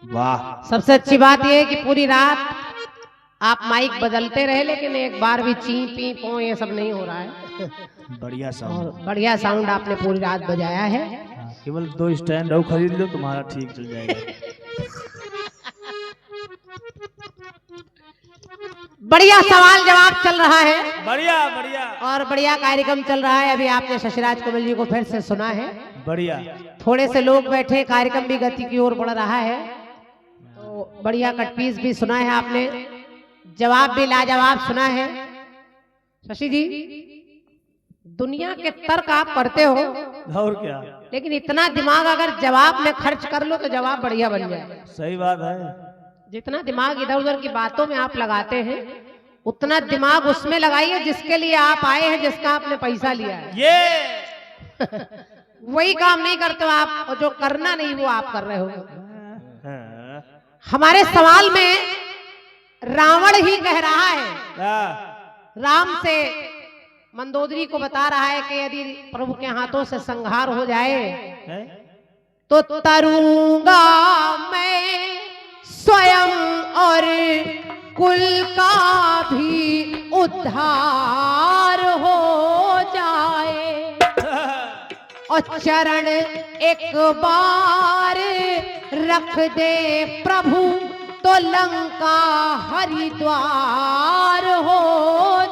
वाह। सबसे अच्छी बात यह है कि पूरी रात आप माइक बदलते रहे लेकिन एक बार भी ची पी पो ये सब नहीं हो रहा है। बढ़िया और साउंड। बढ़िया साउंड आपने पूरी रात बजाया है। केवल 2 स्टैंड और खरीद लो तुम्हारा ठीक चल जाएगा। बढ़िया सवाल जवाब चल रहा है बढ़िया बढ़िया और बढ़िया कार्यक्रम चल रहा है। अभी आपने शशिराज कमल जी को फिर से सुना है। बढ़िया। थोड़े से लोग बैठे, कार्यक्रम भी गति की ओर बढ़ रहा है। तो बढ़िया कटपीस भी सुना है आपने, जवाब भी लाजवाब सुना है। शशि जी, दुनिया के तर्क आप करते हो और क्या, लेकिन इतना दिमाग अगर जवाब में खर्च कर लो तो जवाब बढ़िया बन जाए। सही बात है। जितना दिमाग इधर उधर की बातों में आप लगाते हैं उतना दिमाग उसमें लगाइए जिसके लिए आप आए हैं, जिसका आपने पैसा लिया है। ये वही काम नहीं करते हो आप, और जो करना नहीं वो आप कर रहे हो। हाँ। हमारे सवाल में रावण ही कह रहा है, राम से मंदोदरी को बता रहा है कि यदि प्रभु के हाथों से संहार हो जाए तो तरूंगा मैं स्वयं और कुल का भी उद्धार हो जाए, और चरण एक बार रख दे प्रभु तो लंका हरिद्वार हो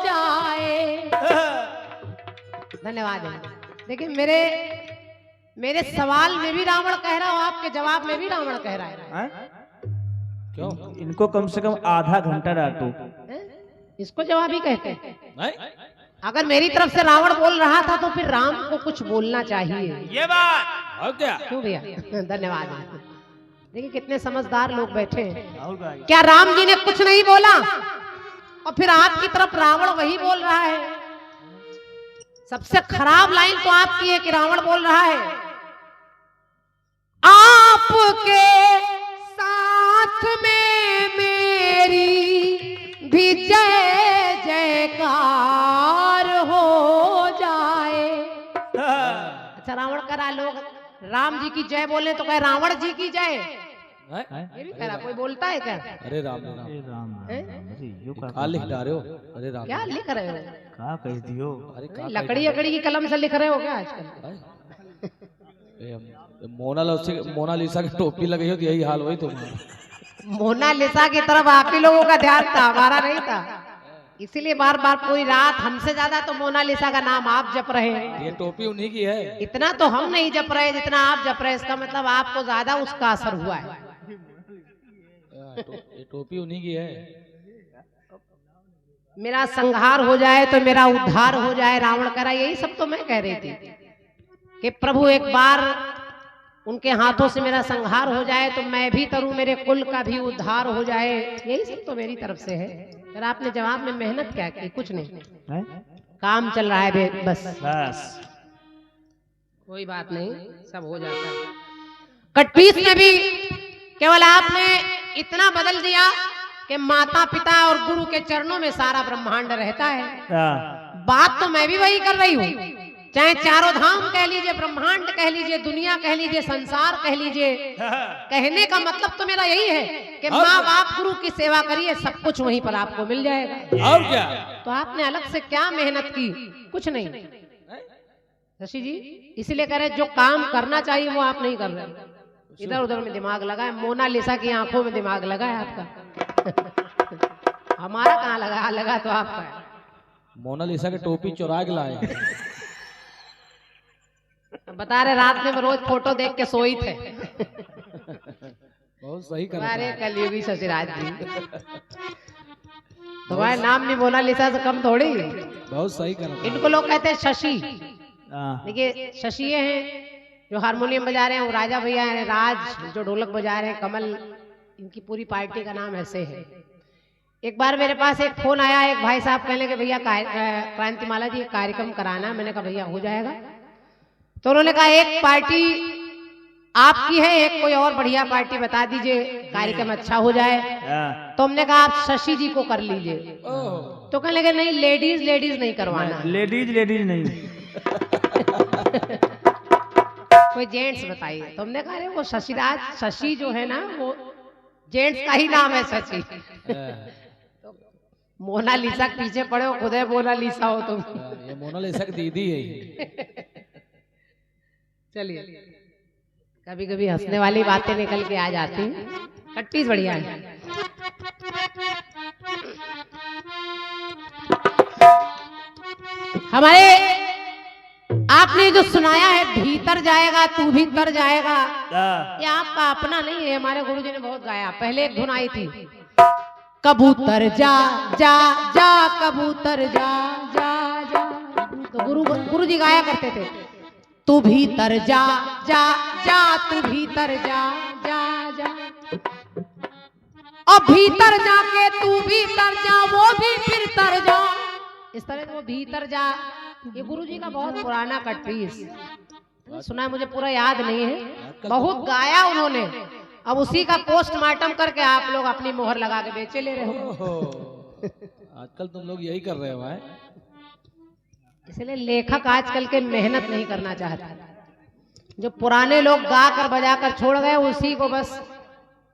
जाए। धन्यवाद। लेकिन मेरे सवाल में भी रावण कह रहा हो, आपके जवाब में भी रावण कह रहा है। क्यों? इनको कम से कम आधा घंटा डांटो। इसको जवाब ही कहते हैं। अगर मेरी तरफ से रावण बोल रहा था तो फिर राम को कुछ बोलना चाहिए। ये बात और क्या? क्यों भैया? धन्यवाद। देखिए कितने समझदार लोग बैठे हैं। और क्या राम जी ने कुछ नहीं बोला और फिर आपकी तरफ रावण वही बोल रहा है? सबसे खराब लाइन तो आपकी है कि रावण बोल रहा है आपके साथ में मेरी भी जय जयकार हो जाए। अच्छा, रावण कह रहा, लोग राम जी की जय बोले तो कहे रावण जी की जय। ये भी कह रहा, कोई बोलता है क्या? अरे राम राम क्या लिख रहे हो? अरे राम क्या लिख रहे हो? कहा कह दियो? अरे लकड़ी अकड़ी की कलम से लिख रहे हो क्या आजकल? मोनालिसा की टोपी लगी हो तो यही हाल हुई तुम्हारा। मोनालिसा की तरफ आप ही लोगों का ध्यान था, हमारा नहीं था। इसीलिए बार बार पूरी रात हमसे ज्यादा तो मोनालिसा का नाम आप जप रहे हैं। ये टोपी उन्हीं की है। इतना तो हम नहीं जप रहे जितना आप जप रहे। इसका मतलब आपको ज्यादा उसका असर हुआ है। ये टोपी उन्हीं की है। मेरा संहार हो जाए तो मेरा उद्धार हो जाए, रावण कह रहा। यही सब तो मैं कह रही थी कि प्रभु एक बार उनके हाथों से मेरा संहार हो जाए तो मैं भी तरूं, मेरे कुल का भी उद्धार हो जाए। यही सब तो मेरी तरफ से है। फिर आपने जवाब में मेहनत क्या की? कुछ नहीं, काम चल रहा है बस। कोई बात नहीं, सब हो जाता है। कटपीस में भी केवल आपने इतना बदल दिया कि माता पिता और गुरु के चरणों में सारा ब्रह्मांड रहता है। बात तो मैं भी वही कर रही हूँ, चाहे चारों धाम कह लीजिए, ब्रह्मांड कह लीजिए, दुनिया कह लीजिए, संसार कह लीजिए। कहने का मतलब तो मेरा यही है कि माँ बाप गुरु की सेवा करिए, सब कुछ वहीं पर आपको मिल जाएगा। और क्या? तो आपने अलग से क्या मेहनत की? कुछ नहीं शशि जी। इसीलिए कह रहे जो काम करना चाहिए वो आप नहीं कर रहे। इधर उधर में दिमाग लगा है। मोनालिसा की आंखों में दिमाग लगा है आपका। हमारा कहाँ लगा? लगा तो आपका है। मोनालिसा की टोपी चुरा के लाए। बता रहे रात में रोज फोटो देख के सोई थे। बहुत सही करा। अरे कलयुगी शशिराज जी, तुम्हारा नाम भी मोनालिसा से कम थोड़ी। बहुत सही करा। इनको लोग कहते हैं शशि। देखिए शशि ये हैं जो हारमोनियम बजा रहे हैं, वो राजा भैया हैं, राज जो ढोलक बजा रहे हैं, कमल, इनकी पूरी पार्टी का नाम ऐसे है। एक बार मेरे पास एक फोन आया, एक भाई साहब कहने के भैया क्रांतिमाला जी एक कार्यक्रम कराना। मैंने कहा भैया हो जाएगा। तो उन्होंने कहा एक पार्टी आपकी है, एक कोई और बढ़िया पार्टी बता दीजिए, कार्यक्रम अच्छा हो जाए। तो हमने कहा आप शशि जी को कर लीजिए। तो कहने लगे नहीं, लेडीज लेडीज नहीं करवाना। लेडीज नहीं कोई जेंट्स बताइए। तो हमने कहा वो शशिराज, शशि जो है ना वो जेंट्स का ही नाम है शशि। मोनालिसा के पीछे पड़े हो, खुद है मोनालिसा हो तुम। ये मोनालिसा की दीदी है ये। चलिए, कभी कभी हंसने वाली बातें निकल के आ जाती हैं। कट्टी बढ़िया है। हमारे आपने जो सुनाया है, भीतर जाएगा तू भीतर जाएगा, ये आपका अपना नहीं है, हमारे गुरुजी ने बहुत गाया। पहले एक धुन आई थी, कबूतर जा जा जा कबूतर जा जा जा, तो गुरुजी गाया करते थे, तू भीतर जा जा जा तू भीतर जा जा जा, और भीतर जाके तू भीतर जा वो भी फिर तर जा। इस तरह से वो भीतर जा, ये गुरुजी का बहुत पुराना कट पीस सुना है, मुझे पूरा याद नहीं है, बहुत गाया उन्होंने। अब उसी का पोस्टमार्टम करके आप लोग अपनी मोहर लगा के बेचे ले रहे हो। आजकल तुम लोग यही कर रहे हो भाई। इसलिए लेखक आजकल के मेहनत नहीं करना चाहता। जो पुराने लोग गा कर बजा कर छोड़ गए, उसी को बस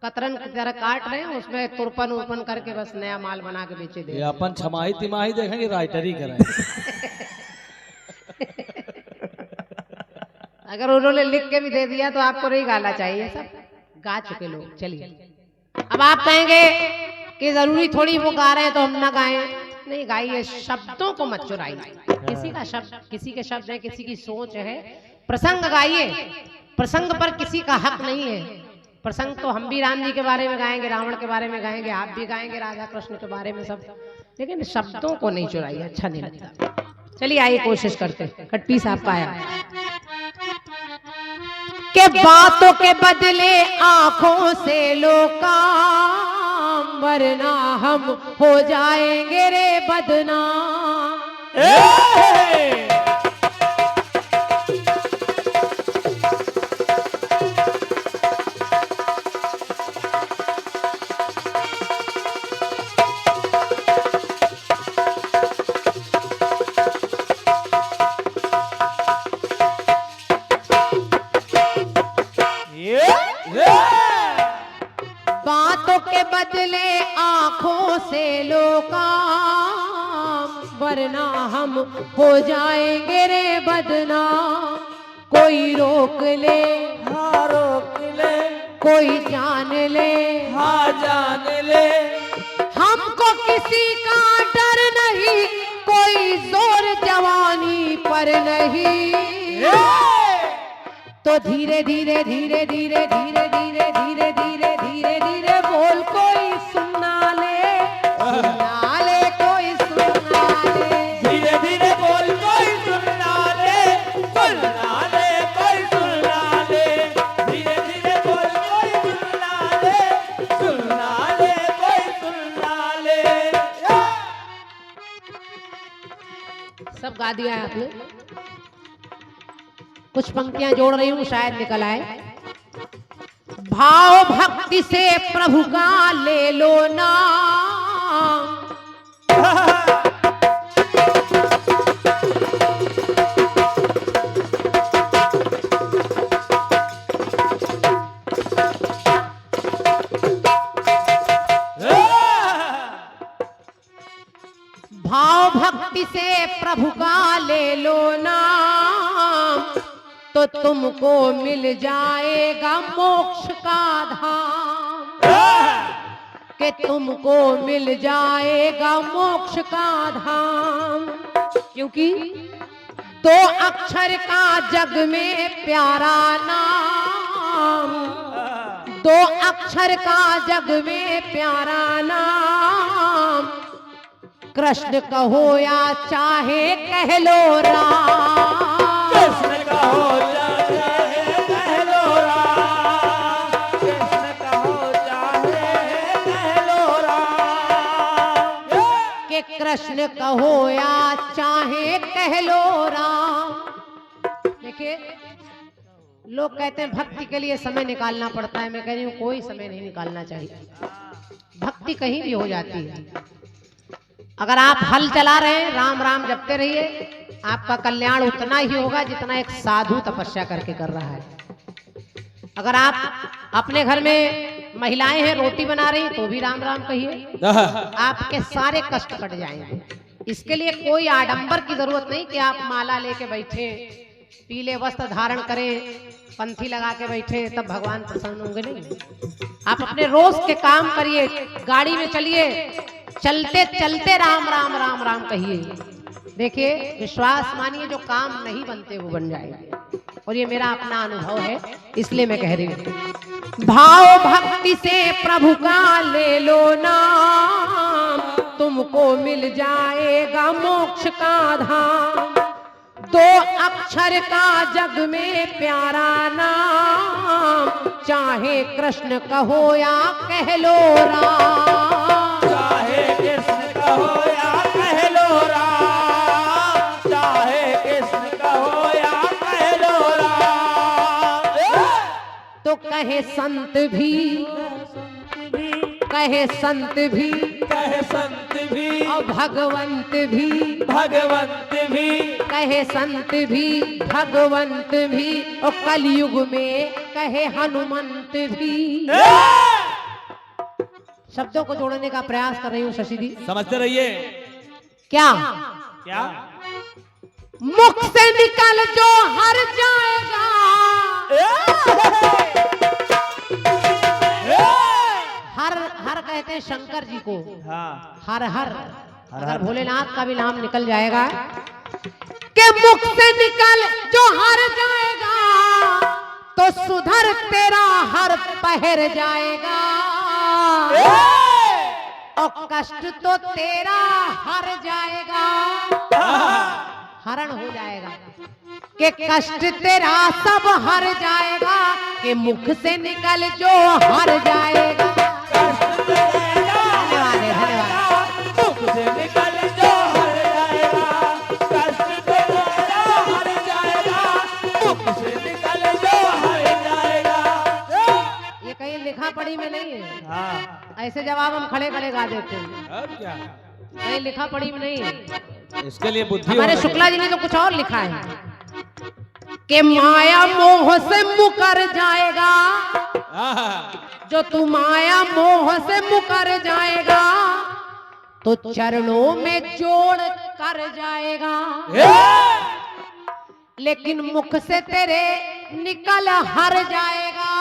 कतरन की तरह काट रहे हैं, उसमें तुरपन उर्पन करके बस नया माल बना के बेचे दे। ये अपन छमाही तिमाही देखेंगे, राइटर ही करें। अगर उन्होंने लिख के भी दे दिया तो आपको नहीं गाना चाहिए, सब गा चुके लोग। चलिए, अब आप कहेंगे कि जरूरी थोड़ी वो गा रहे हैं तो हम ना गाएं। नहीं, गाइए, शब्दों को मत चुराइए। किसी का शब्द, किसी के शब्द है, किसी की सोच है। प्रसंग गाइए, प्रसंग पर किसी का हक नहीं है। प्रसंग तो हम भी राम जी के बारे में गाएंगे, रावण के बारे में गाएंगे, आप भी गाएंगे राधा कृष्ण के बारे में सब, लेकिन शब्दों को नहीं चुराइए, अच्छा नहीं लगता। चलिए आइए कोशिश करते हैं। खट्टी साहब का आया के बातों के बदले आंखों से लो काम, वरना हम हो जाएंगे रे बदनाम। बातों के बदले आंखों से लो काम, वरना हम हो जाएंगे रे बदनाम। कोई रोक ले हाँ रोक ले, कोई जान ले हाँ जान ले, हमको किसी का डर नहीं, कोई जोर जवानी पर नहीं। तो धीरे धीरे धीरे धीरे धीरे धीरे धीरे धीरे धीरे धीरे बोल, कोई सुनना ले, सुनना ले, कोई सुनना ले। धीरे धीरे बोल, कोई सुनना ले, सुनना ले, कोई सुनना ले। धीरे धीरे बोल, कोई सुनना ले, सुनना ले, कोई सुनना ले। सब गा दिया है आपने। कुछ पंक्तियां जोड़ रही हूं, शायद निकल आए। भाव भक्ति से प्रभु का ले लो नाम, भाव भक्ति से प्रभु का ले लो नाम, तो तुमको मिल जाएगा मोक्ष का धाम। कि तुमको मिल जाएगा मोक्ष का धाम, क्योंकि दो अक्षर का जग में प्यारा नाम, दो अक्षर का जग में प्यारा नाम। कृष्ण कहो या चाहे कह लो राम, कृष्ण कहो चाहे कह लो राम, कृष्ण कहो चाहे कह लो राम। कि कृष्ण कहो या चाहे कह लो राम। देखिए, लोग कहते हैं भक्ति के लिए समय निकालना पड़ता है, मैं कह रही हूँ कोई समय नहीं निकालना चाहिए। भक्ति कहीं भी हो जाती है। अगर आप हल चला रहे हैं, राम राम जपते रहिए, आपका कल्याण उतना ही होगा जितना एक साधु तपस्या करके कर रहा है। अगर आप अपने घर में महिलाएं हैं रोटी बना रही तो भी राम राम कहिए, आपके सारे कष्ट कट जाएंगे। इसके लिए कोई आडंबर की जरूरत नहीं कि आप माला लेके बैठे, पीले वस्त्र धारण करें, पंथी लगा के बैठे तब भगवान प्रसन्न होंगे, नहीं। आप अपने रोज के काम करिए, गाड़ी में चलिए, चलते चलते राम राम राम राम कहिए। देखिए, विश्वास मानिए, जो काम नहीं बनते वो बन जाएंगे। और ये मेरा अपना अनुभव है, इसलिए मैं कह रही हूँ। भाव भक्ति से प्रभु का ले लो नाम, तुमको मिल जाएगा मोक्ष का धाम। 2 अक्षर का जग में प्यारा नाम, चाहे कृष्ण कहो या कह लो राम। चाहे कृष्ण कहो या कह लो राम, चाहे कृष्ण कहो या कह लो राम। तो कहे संत भी, कहे संत भी, कहे संत भी, और भगवंत भी, भगवंत भी, कहे संत भी, भगवंत भी, और कलयुग में कहे हनुमंत भी। शब्दों को जोड़ने का प्रयास कर रही हूँ शशि जी, समझते रहिए। क्या क्या? मुख से निकल जो हर जाएगा, हर हर कहते हैं शंकर जी को, हाँ, हर हर, अगर भोलेनाथ का भी नाम निकल जाएगा कि मुख से निकल जो हर जाएगा, तो सुधर तेरा हर पहर जाएगा, और कष्ट तो तेरा हर जाएगा, हरण हो जाएगा, कि कष्ट तेरा सब हर जाएगा, कि मुख से निकल जो हर जाएगा। धन्यवाद है, धन्यवाद। मुख से निकल जो हर जाएगा, कष्ट तेरा हर जाएगा, मुख से निकल जो हर जाएगा। ये कहीं लिखा पढ़ी में नहीं है, हाँ, ऐसे जवाब हम खड़े खड़े गा देते हैं, अब क्या, कहीं लिखा पढ़ी में नहीं है। इसके लिए बुद्धि हमारे होना शुक्ला जी ने तो कुछ और लिखा है कि माया मोह से मुकर जाएगा, चाहिए। जो तू माया मोह से मुकर जाएगा, तो चरणों में जोड़ कर जाएगा, लेकिन मुख से तेरे निकल हर जाएगा,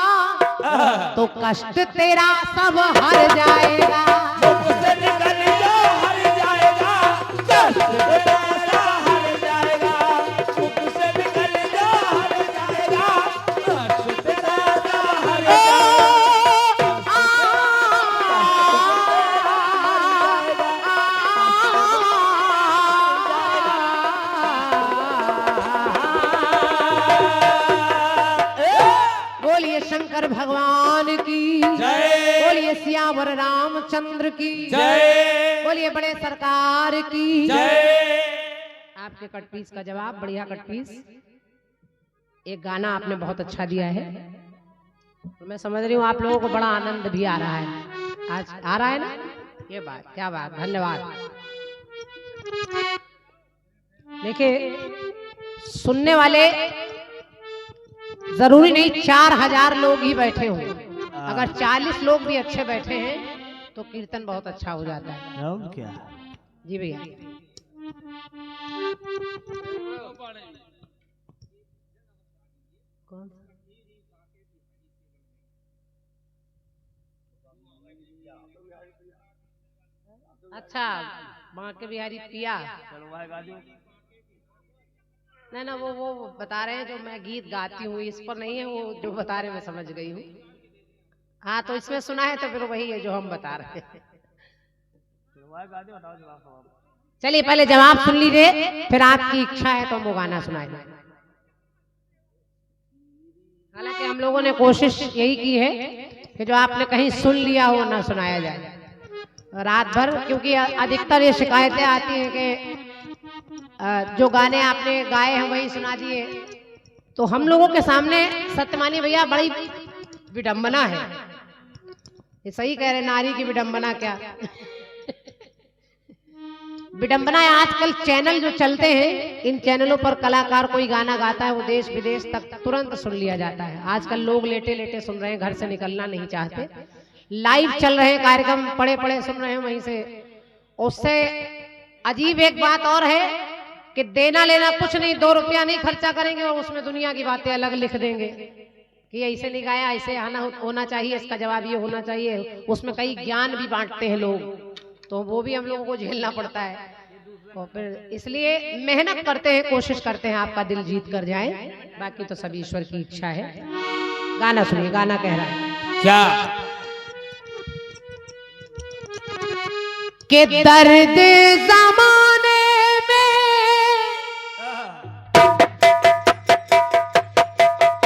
तो कष्ट तेरा सब हर जाएगा। मुख से निकल जो हर जाएगा, कष्ट तेरा हर जाएगा, मुख से निकल जो हर जाएगा, कष्ट तेरा हर जाएगा। बोलिए शंकर भगवान की जय। बोलिए सियावर रामचंद्र की जय। बोलिए बड़े सरकार की जय। आपके कटपीस का जवाब, बढ़िया कटपीस। एक गाना आपने बहुत अच्छा दिया है, तो मैं समझ रही हूँ आप लोगों को बड़ा आनंद भी आ रहा है, आज आ रहा है ना, ये बात, क्या बात, धन्यवाद। देखिए, सुनने वाले जरूरी नहीं 4000 लोग ही बैठे हों, अगर 40 लोग भी अच्छे बैठे हैं तो कीर्तन बहुत अच्छा हो जाता है। और क्या? जी भैया। कौन? अच्छा, बांके बिहारी पिया। नहीं ना, वो बता रहे हैं जो मैं गीत गाती हूँ, इस पर नहीं है, वो जो बता रहे हैं मैं समझ गई हूँ। हाँ, तो इसमें सुना है तो फिर वही है जो हम बता रहे हैं। चलिए पहले जवाब सुन लीजिए, फिर आपकी इच्छा है तो हम वो गाना सुनाएंगे। हालांकि हम लोगों ने कोशिश यही की है कि जो आपने कहीं सुन लिया हो ना सुनाया जाए रात भर, क्योंकि अधिकतर ये शिकायतें आती हैं कि जो गाने आपने गाए हैं वही सुना दिए। तो हम लोगों के सामने सत्यमानी भैया बड़ी विडंबना है, ये सही कह रहे, नारी की विडंबना क्या विडंबना है। आजकल चैनल जो चलते हैं, इन चैनलों पर कलाकार कोई गाना गाता है, वो देश विदेश तक तुरंत सुन लिया जाता है। आजकल लोग लेटे लेटे सुन रहे हैं, घर से निकलना नहीं चाहते। लाइव चल रहे हैं कार्यक्रम, पड़े पड़े सुन रहे हैं वहीं से। उससे अजीब एक बात और है कि देना लेना कुछ नहीं, 2 रुपया नहीं खर्चा करेंगे और उसमें दुनिया की बातें अलग लिख देंगे कि ऐसे नहीं गाया, ऐसे होना चाहिए, इसका जवाब ये होना चाहिए। उसमें कई ज्ञान भी बांटते हैं लोग, तो वो भी हम लोगों को झेलना पड़ता है। और फिर इसलिए मेहनत करते हैं, कोशिश करते हैं आपका दिल जीत कर जाए, बाकी तो सब ईश्वर की इच्छा है। गाना सुनिए, गाना कह रहा है क्या कि दर्द ज़माने में,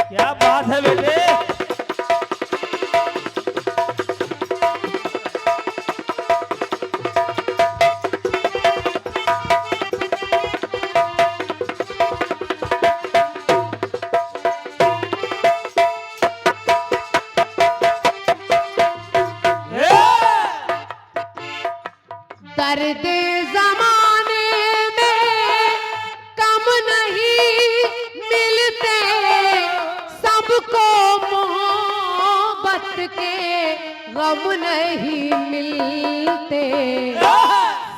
क्या बात है बेटे। दर्द ज़माने में कम नहीं मिलते, सबको मोहब्बत के गम नहीं मिलते।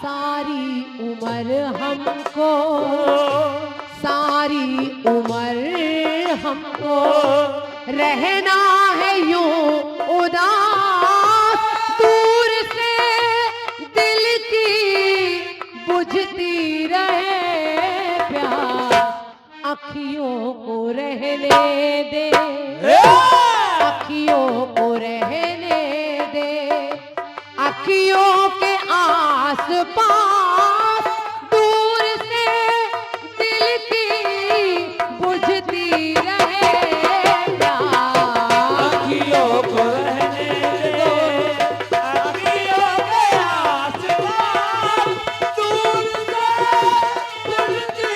सारी उम्र हमको, सारी उम्र हमको रहना है यूं उदास, दूर से दिल की बुझती रहे प्यास, अखियों को रहने दे, अखियों को रहने दे, अखियों के आस पास दूर से दिल की बुझती रहे प्यास, अखियों को रहने दे, अखियों के आसपास दूर से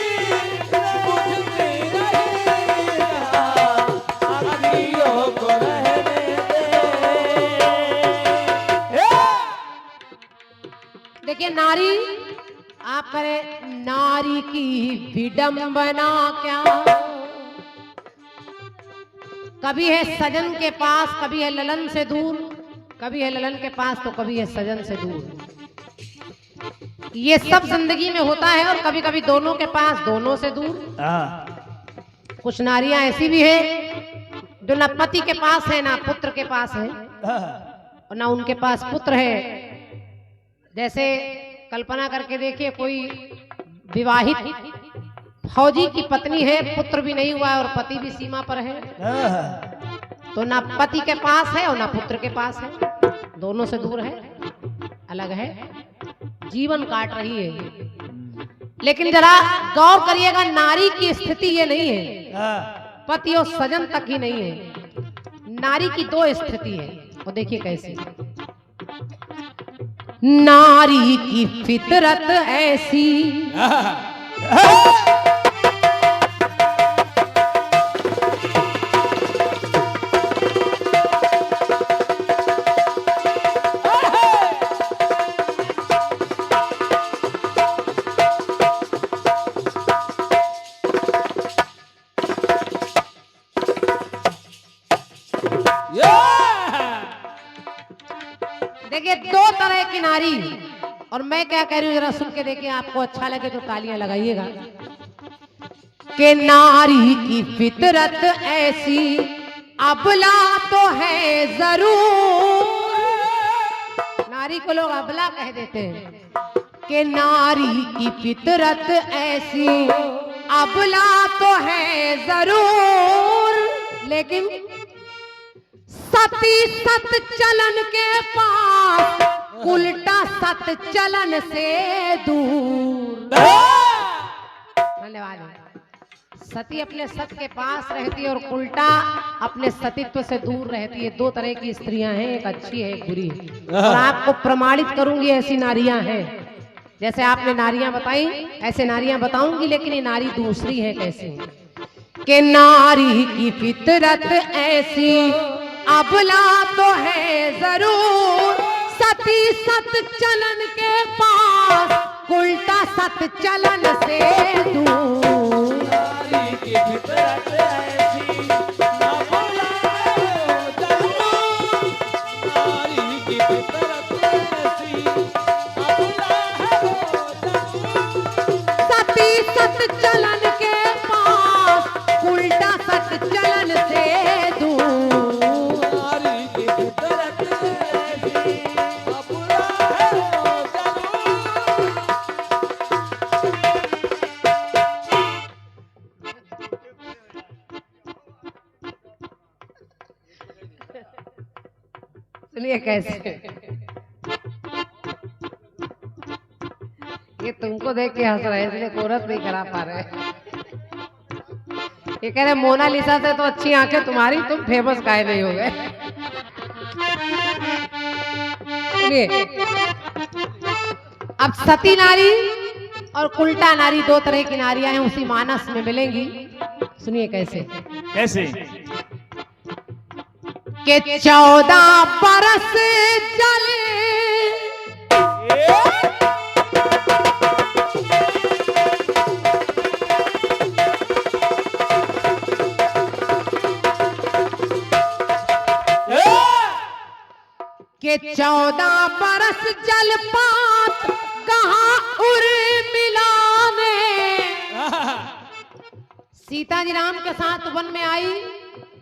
बुझती रहेगा, अखियों को रहने दे। देखिए नारी, आप करें नारी की विडंबना क्या, कभी है सजन के पास, कभी है ललन से दूर, कभी है ललन के पास तो कभी है सजन से दूर। ये सब जिंदगी में होता है और कभी कभी दोनों के पास, दोनों से दूर। कुछ नारियां ऐसी भी है जो ना पति के पास है ना पुत्र के पास है और ना उनके पास पुत्र है। जैसे कल्पना करके देखिए, कोई विवाहित फौजी की पत्नी है, पुत्र भी नहीं हुआ है और पति भी सीमा पर है, तो ना पति के पास है और ना पुत्र के पास है, दोनों से दूर है, अलग है, जीवन काट रही है। लेकिन जरा गौर करिएगा, नारी की स्थिति ये नहीं है, पति और सजन तक ही नहीं है। नारी की 2 स्थिति है, और देखिए कैसी। नारी की फितरत ऐसी, देखिए 2 तरह की नारी, और मैं क्या कह रही हूँ जरा सुन के देखिए, आपको अच्छा लगे तो तालियां लगाइएगा। कि नारी की फितरत ऐसी अबला तो है जरूर, नारी को लोग अबला कह देते हैं, कि नारी की फितरत ऐसी अबला तो है जरूर, लेकिन सती सत चलन के पास, उल्टा सत चलन से दूर। धन्यवाद। सती अपने सत के पास रहती है और उल्टा अपने सतीत्व से दूर रहती है। 2 तरह की स्त्रियां हैं, एक अच्छी है एक बुरी, और आपको प्रमाणित करूंगी ऐसी नारियां हैं। जैसे आपने नारियां बताई ऐसे नारियां बताऊंगी, लेकिन ये नारी दूसरी है कैसी। कि नारी की फितरत ऐसी अबला तो है जरूर, सती सत चलन के पास, उल्टा सत चलन से दूर। नारी की फितरत ऐसी अबला तो जरूर, नारी सुनिए कैसे। ये तुमको देख के हंस रहे हैं इसलिए कोरस नहीं करा पा रहे। ये कह रहे मोनालिसा से तो अच्छी आंखें तुम्हारी, तुम फेमस काहे नहीं हो गए। सुनिए, अब सती नारी और उल्टा नारी दो तरह की नारियां हैं, उसी मानस में मिलेंगी। सुनिए कैसे। कैसे? के 14 बरस जल के 14 बरस जलपात कहाँ उर्मिला ने। सीता जी राम के साथ वन में आई,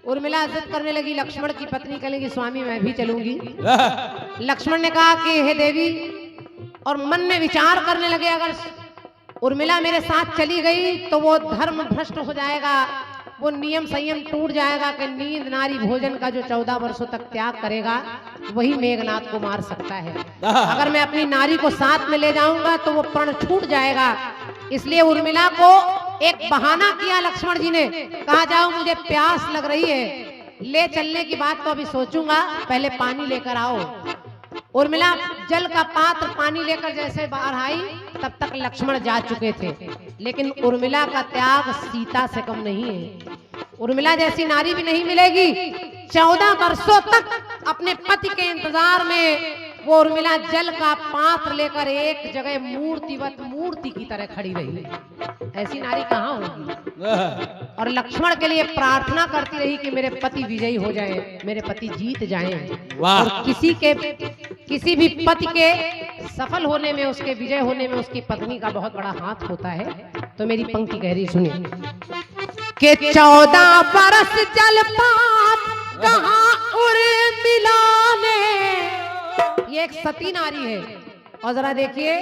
उर्मिला जिद करने लगी, लक्ष्मण की पत्नी कहेगी स्वामी मैं भी चलूंगी। लक्ष्मण ने कहा कि हे देवी, और मन में विचार करने लगे अगर उर्मिला मेरे साथ चली गई तो वो धर्म भ्रष्ट हो जाएगा, वो नियम संयम टूट जाएगा कि नींद नारी भोजन का जो 14 वर्षों तक त्याग करेगा वही मेघनाथ को मार सकता है। अगर मैं अपनी नारी को साथ में ले जाऊंगा तो वो प्रण छूट जाएगा। इसलिए उर्मिला को एक बहाना किया लक्ष्मण जी ने, कहा जाओ मुझे प्यास लग रही है, ले चलने की बात तो अभी सोचूंगा, पहले पानी लेकर आओ। उर्मिला जल का पात्र पानी लेकर जैसे बाहर आई तब तक लक्ष्मण जा चुके थे, लेकिन उर्मिला का त्याग सीता से कम नहीं है। उर्मिला जैसी नारी भी नहीं मिलेगी। 14 वर्षों तक अपने पति के इंतजार में वो उर्मिला जल का पात्र लेकर एक जगह मूर्तिवत मूर्ति की तरह खड़ी रही। ऐसी नारी कहाँ होगी। और लक्ष्मण के लिए प्रार्थना करती रही कि मेरे पति विजयी हो जाएं, मेरे पति जीत जाएं। और किसी भी पति के सफल होने में, उसके विजय होने में उसकी पत्नी का बहुत बड़ा हाथ होता है। तो मेरी पंक्ति कह रही सुनिए कि 14 बरस जलपात कहाँ उर्मिला ने। ये एक सती नारी है। और जरा देखिए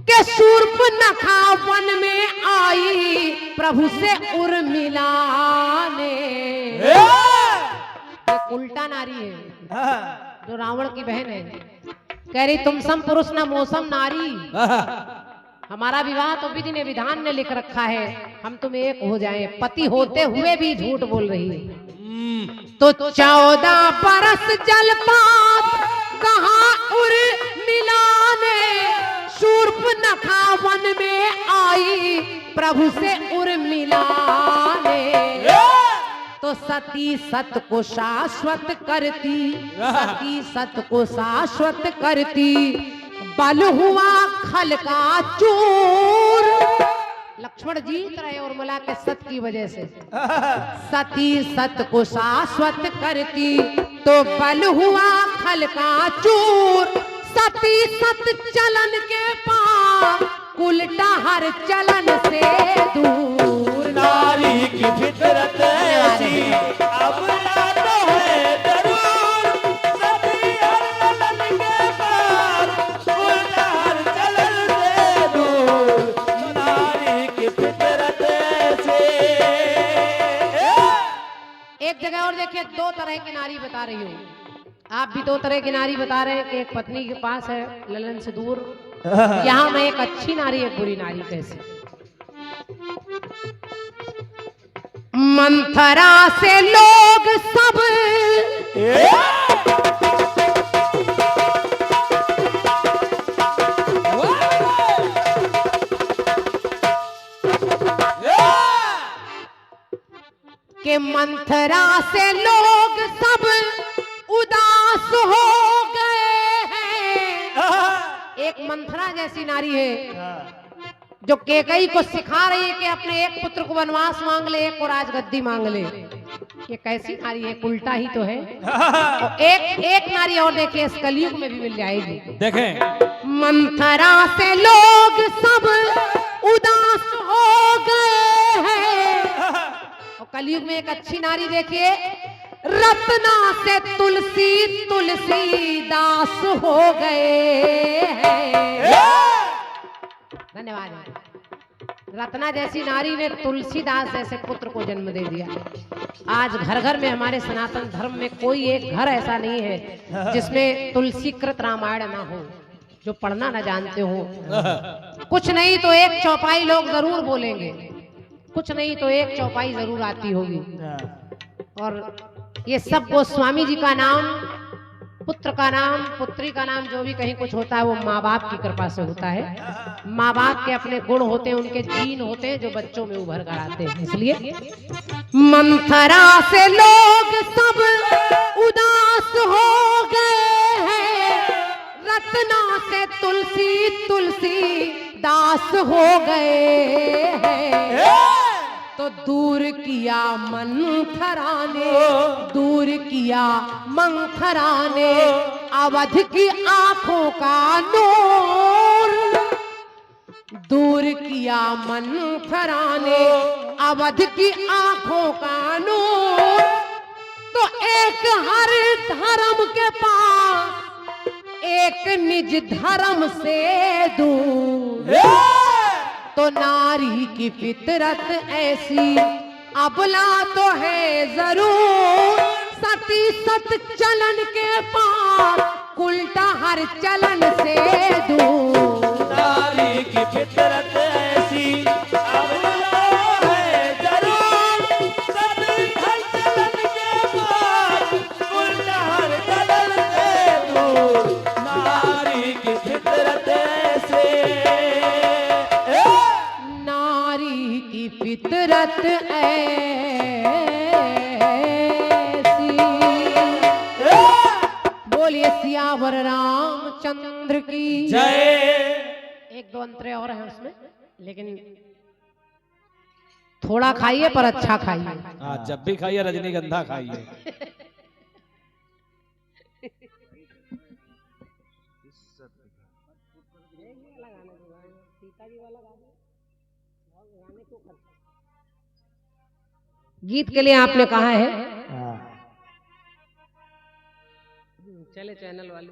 कि शूर्पनखा वन में आई प्रभु से उर्मिला ने। एक उल्टा नारी है जो रावण की बहन है, कह रही तुम सम पुरुष न मौसम नारी। हमारा विवाह तो विधि ने विधान ने लिख रखा है, हम तुम एक हो जाएं। पति होते हुए भी झूठ बोल रही है। तो 14 बरस जलपात कहाँ उर्मिला ने, शूर्पनखा वन में आई प्रभु से उर्मिला ने। तो सती सत को शाश्वत करती, सती सत को शाश्वत करती, बल हुआ खल का चूर। लक्ष्मण जीत रहे उर्मिला के सत की वजह से। सती सत को शाश्वत करती तो बल हुआ खल का चूर। सती सत चलन के पार, उल्टा हर चलन से दूर। नारी की फितरत ऐसी अब तो है जरूर। सती हर चलन के पार, उल्टा हर चलन से दूर। नारी की फितरत ऐसी। एक जगह और देखिए, 2 तरह की नारी बता रही हूँ। आप भी 2 तरह की नारी बता रहे हैं कि एक पत्नी के पास है ललन से दूर। यहाँ मैं एक अच्छी नारी एक बुरी नारी कैसे। मंथरा से लोग सब के मंथरा से लोग सब उदास हो गए हैं। एक मंथरा जैसी नारी है जो कैकेयी को सिखा रही है कि अपने एक पुत्र को वनवास मांग ले, एक को राजगद्दी मांग ले। ये कैसी नारी है, उल्टा ही तो है। तो एक नारी और देखिए इस कलयुग में भी मिल जाएगी। देखें, मंथरा से लोग सब उदास हो गए हैं। और कलयुग में एक अच्छी नारी देखिए, रत्ना से तुलसी तुलसी दास हो गए हैं। धन्यवाद। रत्ना जैसी नारी ने तुलसीदास जैसे पुत्र को जन्म दे दिया। आज घर घर में हमारे सनातन धर्म में कोई एक घर ऐसा नहीं है जिसमें तुलसीकृत रामायण ना हो, जो पढ़ना ना जानते हो। कुछ नहीं तो एक चौपाई लोग जरूर बोलेंगे, कुछ नहीं तो एक चौपाई जरूर आती होगी। और ये सब गोस्वामी जी का नाम, पुत्र का नाम, पुत्री का नाम, जो भी कहीं कुछ होता है वो माँ बाप की कृपा से होता है। माँ बाप के अपने गुण होते हैं, उनके जीन होते हैं जो बच्चों में उभर कर आते हैं। इसलिए मंथरा से लोग सब उदास हो गए हैं, रत्ना से तुलसी दास हो गए हैं। तो दूर किया मंथरा ने, दूर किया मंथरा ने अवध की आंखों का नूर, दूर किया मंथरा ने अवध की आंखों का नूर। तो एक हर धर्म के पास, एक निज धर्म से दूर। तो नारी की फितरत ऐसी अबला तो है जरूर, सती सत चलन के पार, उल्टा हर चलन से दूर। नारी की फितरत ऐसी अबला है जरूर, सती हर चलन के पार, उल्टा हर चलन से दूर। नारी की फितरत ऐसे, की फितरत ऐसी। बोलिए सियावर रामचंद्र की जय। एक दो अंतरे और हैं उसमें, लेकिन थोड़ा खाइए पर अच्छा खाइए। हाँ, जब भी खाइए रजनीगंधा खाइए। गीत के लिए आपने कहा है, चले चैनल वाले।